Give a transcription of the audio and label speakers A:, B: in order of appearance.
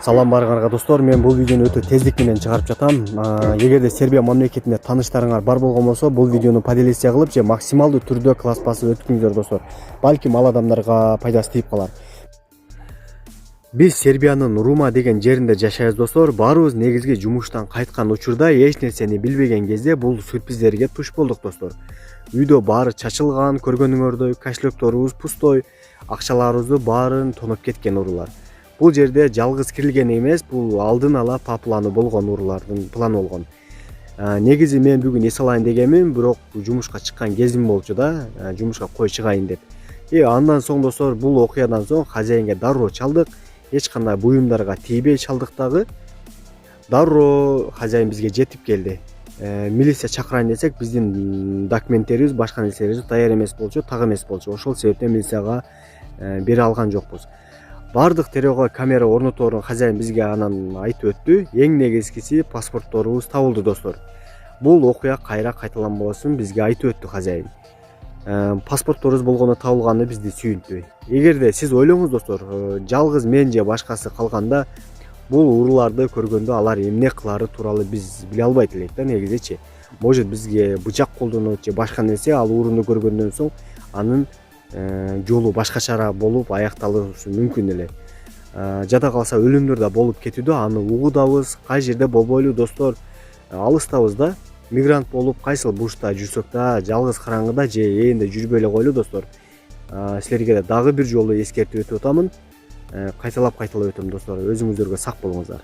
A: Салам барыңарга достор, мен бул видеону өтө тездик менен чыгарып жатам. Эгерде Сербия мамлекетинде тааныштарыңар бар болгон болсо, бул видеону поделиться кылып же максималдуу түрдө класс басып өткүңүздөр достор. Балким ал адамдарга пайдасы тийип калар. Биз Сербиянын Рума деген жеринде жашайбыз достор. Баарыбыз негизги жумуштан кайткан учурда эч нерсени билбеген кезде бул сюрприздерге туш болдук достор. Үйдө баары чачылган, көргөнүңөрдөй, кошелектөрүбүз пустой, акчаларыбызды баарын тоноп кеткен уруулар. Бул жерде жалгыз кирилген эмес, бул алдын ала планы болгон уруулардын планы болгон. Негизи мен бүгүн эс алайын дегенмин, бирок жумушка чыккан кезим болчу да, жумушка кой чыгайын деп. Андан соң достор, бул окуядан соң хозяинге дароо чалдык, эч кандай буюмдарга тийбей чалдык дагы. Дароо хозяин бизге жетип келди. Милиция чакырайын десек, биздин документтерибиз, башка нерселерибиз даяр эмес болчу, так эмес болчу. Ошол себептен милицияга бере алган жокпуз. Бардык терөөгө камера орнотоорун хозяин бизге анан айтып өттү. Эң негизгиси паспортторубуз табылды достор. Бул окуя кайра кайталанбасын бизге айтып өттү хозяин. Паспортторубуз болгону табылганы бизди сүйүнтү. Эгерде сиз ойлоңуз достор, жалгыз мен же башкасы калганда бул урууларды көргөндө алар эмне кылары тууралуу биз биле албайт элек да негизичи. Может бизге бычак колдонот же башка нерсе, ал урууну көргөндөн соң анын жолу башкачара болуп аякталышы мүмкүн эле. Жада калса өлүмдөр да болуп кетүүдө, аны угудабыз, кай жерде болбойлу достор, алыстабыз да. Мигрант болуп кайсыл бурчта жүрсөк да, жалгыз караңгыда же ээлинде жүрбөй эле койлу достор. Силерге дагы бир жолу эскертип өтүп атамын. Кайталап өтөм достор. Өзүңүздөргө сак болуңуздар.